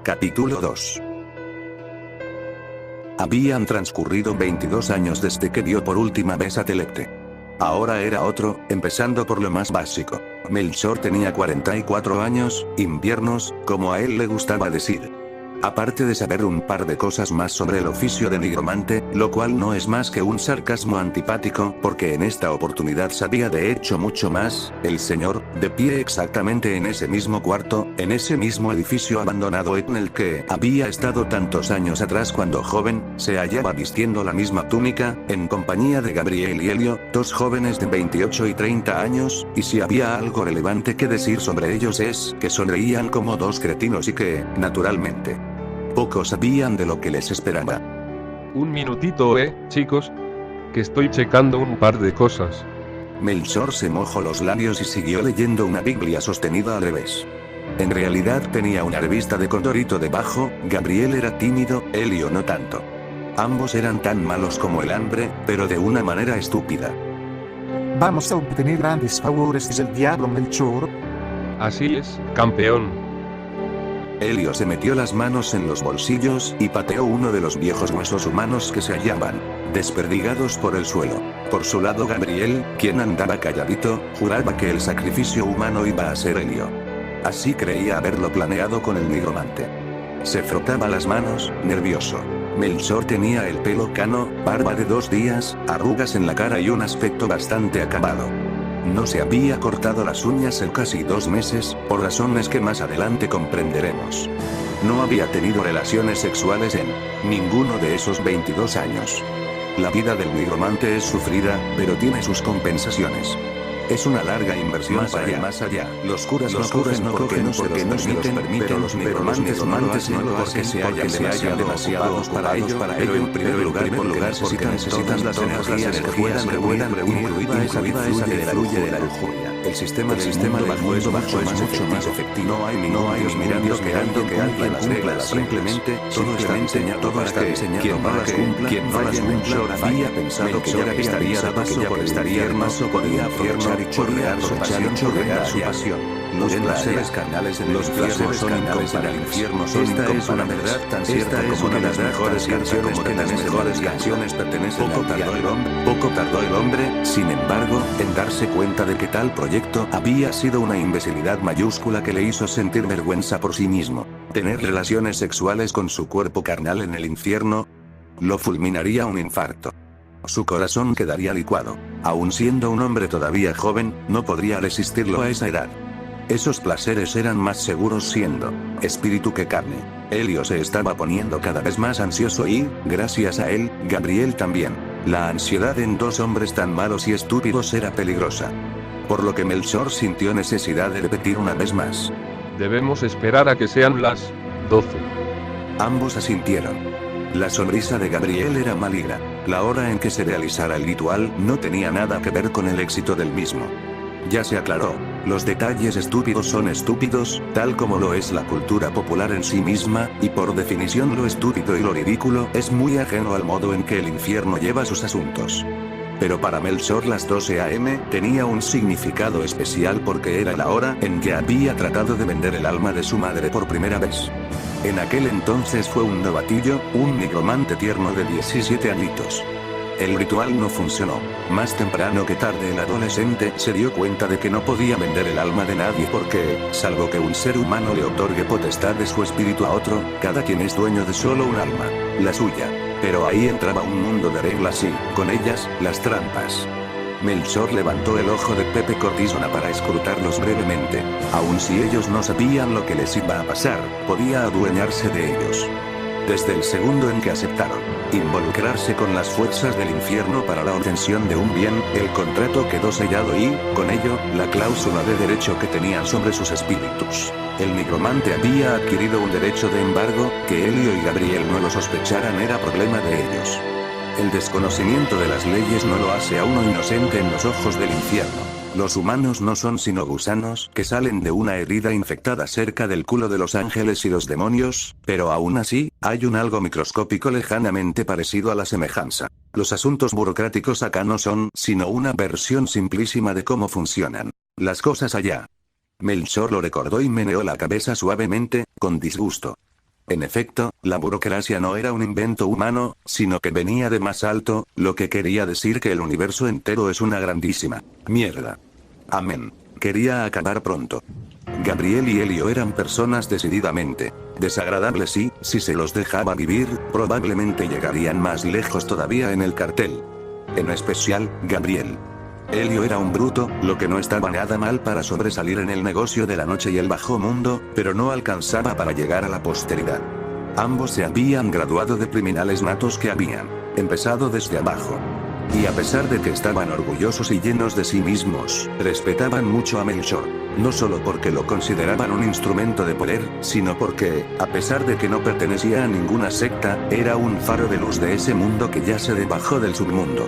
Capítulo 2. Habían transcurrido 22 años desde que vio por última vez a Telecte. Ahora era otro, empezando por lo más básico. Melchor tenía 44 años, inviernos, como a él le gustaba decir. Aparte de saber un par de cosas más sobre el oficio de nigromante, lo cual no es más que un sarcasmo antipático, porque en esta oportunidad sabía de hecho mucho más, el señor, de pie exactamente en ese mismo cuarto, en ese mismo edificio abandonado en el que había estado tantos años atrás cuando joven, se hallaba vistiendo la misma túnica, en compañía de Gabriel y Helio, dos jóvenes de 28 y 30 años, y si había algo relevante que decir sobre ellos es que sonreían como dos cretinos y que, naturalmente, pocos sabían de lo que les esperaba. Un minutito, chicos. Que estoy checando un par de cosas. Melchor se mojó los labios y siguió leyendo una Biblia sostenida al revés. En realidad tenía una revista de Condorito debajo, Gabriel era tímido, Helio no tanto. Ambos eran tan malos como el hambre, pero de una manera estúpida. Vamos a obtener grandes favores del diablo Melchor. Así es, campeón. Helio se metió las manos en los bolsillos y pateó uno de los viejos huesos humanos que se hallaban desperdigados por el suelo. Por su lado Gabriel, quien andaba calladito, juraba que el sacrificio humano iba a ser Helio. Así creía haberlo planeado con el nigromante. Se frotaba las manos, nervioso. Melchor tenía el pelo cano, barba de 2 días, arrugas en la cara y un aspecto bastante acabado. No se había cortado las uñas en casi 2 meses, por razones que más adelante comprenderemos. No había tenido relaciones sexuales en ninguno de esos 22 años. La vida del nigromante es sufrida, pero tiene sus compensaciones. Es una larga inversión más allá. Los curas no cogen porque no se los permiten, pero los nigromantes no lo hacen porque se hayan demasiado ocupados para ello. En primer lugar porque necesitan las energías que puedan incluida esa vida fluye de la lujuria. El sistema del bajo es mucho más efectivo. No hay mirando que alguien cumpla las simplemente todo está diseñado para que quien no las cumpla había pensado que ya estaría de paso por estaría hermoso podía aprovechar y chorrear su pasión. Los placeres carnales en los infierno son incomparables. Esta es una verdad tan cierta como que las mejores canciones pertenecen al diablo. Poco tardó el hombre, sin embargo, en darse cuenta de que tal proyecto había sido una imbecilidad mayúscula que le hizo sentir vergüenza por sí mismo. Tener relaciones sexuales con su cuerpo carnal en el infierno lo fulminaría un infarto. Su corazón quedaría licuado. Aun siendo un hombre todavía joven, no podría resistirlo a esa edad. Esos placeres eran más seguros siendo espíritu que carne. Helio se estaba poniendo cada vez más ansioso y, gracias a él, Gabriel también. La ansiedad en dos hombres tan malos y estúpidos era peligrosa. Por lo que Melchor sintió necesidad de repetir una vez más. Debemos esperar a que sean las 12. Ambos asintieron. La sonrisa de Gabriel era maligna. La hora en que se realizara el ritual no tenía nada que ver con el éxito del mismo. Ya se aclaró, los detalles estúpidos son estúpidos, tal como lo es la cultura popular en sí misma, y por definición lo estúpido y lo ridículo es muy ajeno al modo en que el infierno lleva sus asuntos. Pero para Melchor las 12 AM tenía un significado especial porque era la hora en que había tratado de vender el alma de su madre por primera vez. En aquel entonces fue un novatillo, un nigromante tierno de 17 añitos. El ritual no funcionó. Más temprano que tarde el adolescente se dio cuenta de que no podía vender el alma de nadie porque, salvo que un ser humano le otorgue potestad de su espíritu a otro, cada quien es dueño de solo un alma, la suya. Pero ahí entraba un mundo de reglas y, con ellas, las trampas. Melchor levantó el ojo de Pepe Cortisona para escrutarlos brevemente. Aun si ellos no sabían lo que les iba a pasar, podía adueñarse de ellos. Desde el segundo en que aceptaron involucrarse con las fuerzas del infierno para la obtención de un bien, el contrato quedó sellado y, con ello, la cláusula de derecho que tenían sobre sus espíritus. El nigromante había adquirido un derecho de embargo, que Helio y Gabriel no lo sospecharan era problema de ellos. El desconocimiento de las leyes no lo hace a uno inocente en los ojos del infierno. Los humanos no son sino gusanos que salen de una herida infectada cerca del culo de los ángeles y los demonios, pero aún así, hay un algo microscópico lejanamente parecido a la semejanza. Los asuntos burocráticos acá no son sino una versión simplísima de cómo funcionan las cosas allá. Melchor lo recordó y meneó la cabeza suavemente, con disgusto. En efecto, la burocracia no era un invento humano, sino que venía de más alto, lo que quería decir que el universo entero es una grandísima mierda. Amén. Quería acabar pronto. Gabriel y Elio eran personas decididamente desagradables y, si se los dejaba vivir, probablemente llegarían más lejos todavía en el cartel. En especial, Gabriel. Elio era un bruto, lo que no estaba nada mal para sobresalir en el negocio de la noche y el bajo mundo, pero no alcanzaba para llegar a la posteridad. Ambos se habían graduado de criminales natos que habían empezado desde abajo. Y a pesar de que estaban orgullosos y llenos de sí mismos, respetaban mucho a Melchor. No solo porque lo consideraban un instrumento de poder, sino porque, a pesar de que no pertenecía a ninguna secta, era un faro de luz de ese mundo que yace debajo del submundo.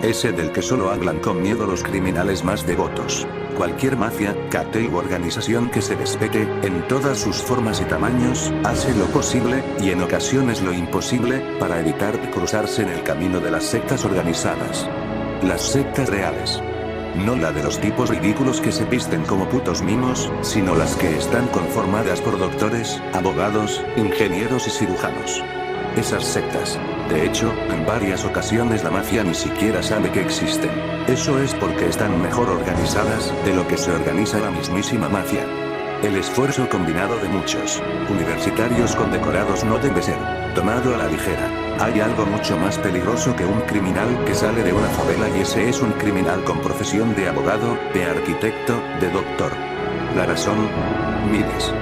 Ese del que solo hablan con miedo los criminales más devotos. Cualquier mafia, cartel u organización que se respete, en todas sus formas y tamaños, hace lo posible, y en ocasiones lo imposible, para evitar cruzarse en el camino de las sectas organizadas. Las sectas reales. No la de los tipos ridículos que se visten como putos mimos, sino las que están conformadas por doctores, abogados, ingenieros y cirujanos. Esas sectas. De hecho, en varias ocasiones la mafia ni siquiera sabe que existen. Eso es porque están mejor organizadas de lo que se organiza la mismísima mafia. El esfuerzo combinado de muchos universitarios condecorados no debe ser tomado a la ligera. Hay algo mucho más peligroso que un criminal que sale de una favela y ese es un criminal con profesión de abogado, de arquitecto, de doctor. La razón, miles.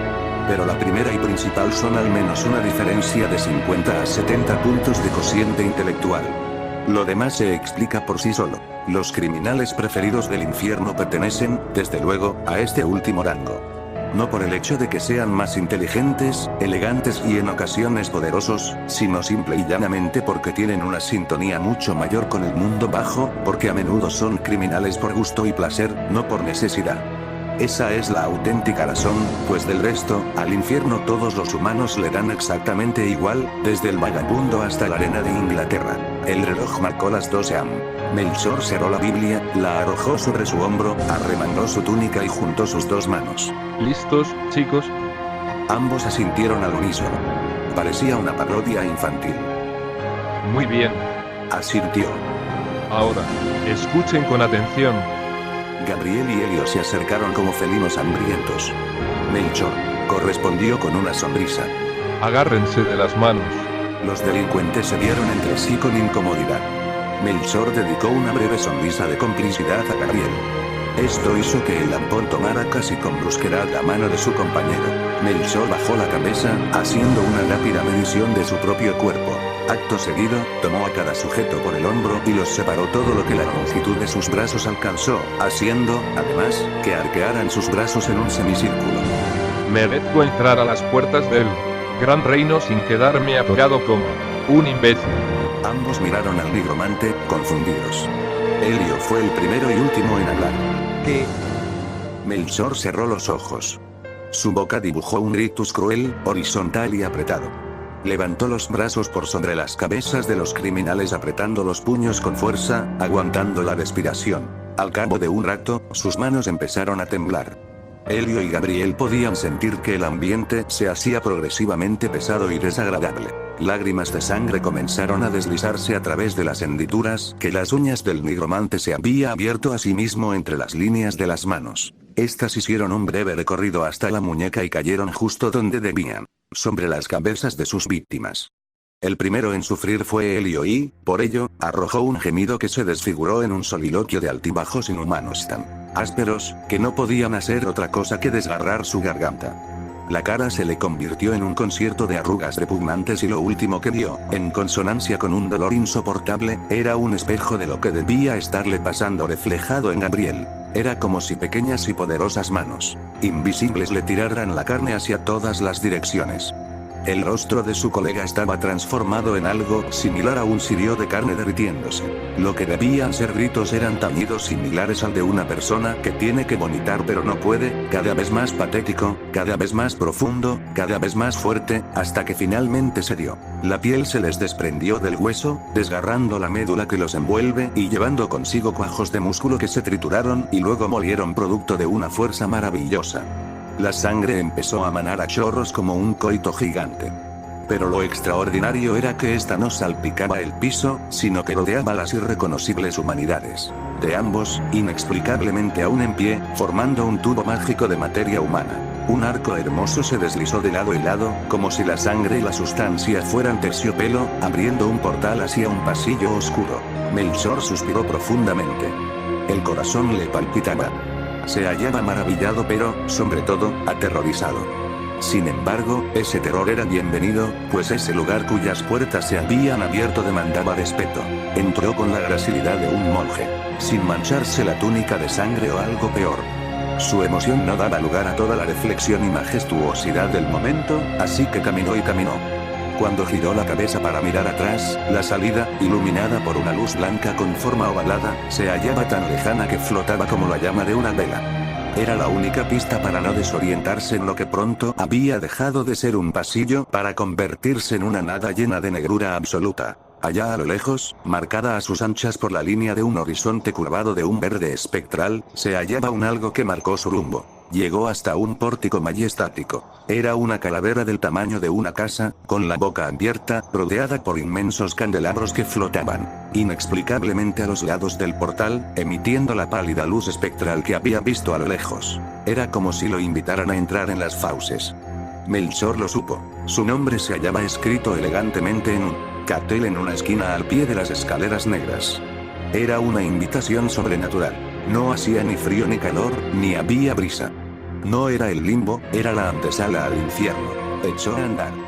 Pero la primera y principal son al menos una diferencia de 50 a 70 puntos de cociente intelectual. Lo demás se explica por sí solo. Los criminales preferidos del infierno pertenecen, desde luego, a este último rango. No por el hecho de que sean más inteligentes, elegantes y en ocasiones poderosos, sino simple y llanamente porque tienen una sintonía mucho mayor con el mundo bajo, porque a menudo son criminales por gusto y placer, no por necesidad. Esa es la auténtica razón, pues del resto, al infierno todos los humanos le dan exactamente igual, desde el vagabundo hasta la arena de Inglaterra. El reloj marcó las 12 am. Melchor cerró la Biblia, la arrojó sobre su hombro, arremangó su túnica y juntó sus dos manos. ¿Listos, chicos? Ambos asintieron al unísono. Parecía una parodia infantil. Muy bien. Asintió. Ahora, escuchen con atención. Gabriel y Elio se acercaron como felinos hambrientos. Melchor correspondió con una sonrisa. Agárrense de las manos. Los delincuentes se vieron entre sí con incomodidad. Melchor dedicó una breve sonrisa de complicidad a Gabriel. Esto hizo que el lampón tomara casi con brusquedad la mano de su compañero. Melchor bajó la cabeza, haciendo una rápida medición de su propio cuerpo. Acto seguido, tomó a cada sujeto por el hombro y los separó todo lo que la longitud de sus brazos alcanzó, haciendo, además, que arquearan sus brazos en un semicírculo. Merezco entrar a las puertas del gran reino sin quedarme atorado como un imbécil. Ambos miraron al nigromante, confundidos. Elio fue el primero y último en hablar. ¿Qué? Melchor cerró los ojos. Su boca dibujó un rictus cruel, horizontal y apretado. Levantó los brazos por sobre las cabezas de los criminales apretando los puños con fuerza, aguantando la respiración. Al cabo de un rato, sus manos empezaron a temblar. Elio y Gabriel podían sentir que el ambiente se hacía progresivamente pesado y desagradable. Lágrimas de sangre comenzaron a deslizarse a través de las hendiduras que las uñas del nigromante se había abierto a sí mismo entre las líneas de las manos. Estas hicieron un breve recorrido hasta la muñeca y cayeron justo donde debían, sobre las cabezas de sus víctimas. El primero en sufrir fue Elio y, por ello, arrojó un gemido que se desfiguró en un soliloquio de altibajos inhumanos tan ásperos, que no podían hacer otra cosa que desgarrar su garganta. La cara se le convirtió en un concierto de arrugas repugnantes y lo último que vio, en consonancia con un dolor insoportable, era un espejo de lo que debía estarle pasando reflejado en Gabriel. Era como si pequeñas y poderosas manos invisibles le tiraran la carne hacia todas las direcciones. El rostro de su colega estaba transformado en algo similar a un cirio de carne derritiéndose. Lo que debían ser gritos eran tañidos similares al de una persona que tiene que vomitar pero no puede, cada vez más patético, cada vez más profundo, cada vez más fuerte, hasta que finalmente cedió. La piel se les desprendió del hueso, desgarrando la médula que los envuelve y llevando consigo cuajos de músculo que se trituraron y luego molieron producto de una fuerza maravillosa. La sangre empezó a manar a chorros como un coito gigante. Pero lo extraordinario era que esta no salpicaba el piso, sino que rodeaba las irreconocibles humanidades de ambos, inexplicablemente aún en pie, formando un tubo mágico de materia humana. Un arco hermoso se deslizó de lado y lado, como si la sangre y la sustancia fueran terciopelo, abriendo un portal hacia un pasillo oscuro. Melchor suspiró profundamente. El corazón le palpitaba. Se hallaba maravillado pero, sobre todo, aterrorizado. Sin embargo, ese terror era bienvenido, pues ese lugar cuyas puertas se habían abierto demandaba respeto. Entró con la gracilidad de un monje, sin mancharse la túnica de sangre o algo peor. Su emoción no daba lugar a toda la reflexión y majestuosidad del momento, así que caminó y caminó. Cuando giró la cabeza para mirar atrás, la salida, iluminada por una luz blanca con forma ovalada, se hallaba tan lejana que flotaba como la llama de una vela. Era la única pista para no desorientarse en lo que pronto había dejado de ser un pasillo para convertirse en una nada llena de negrura absoluta. Allá a lo lejos, marcada a sus anchas por la línea de un horizonte curvado de un verde espectral, se hallaba un algo que marcó su rumbo. Llegó hasta un pórtico majestático. Era una calavera del tamaño de una casa, con la boca abierta, rodeada por inmensos candelabros que flotaban inexplicablemente a los lados del portal, emitiendo la pálida luz espectral que había visto a lo lejos. Era como si lo invitaran a entrar en las fauces. Melchor lo supo. Su nombre se hallaba escrito elegantemente en un cartel en una esquina al pie de las escaleras negras. Era una invitación sobrenatural. No hacía ni frío ni calor, ni había brisa. No era el limbo, era la antesala al infierno. Echó a andar.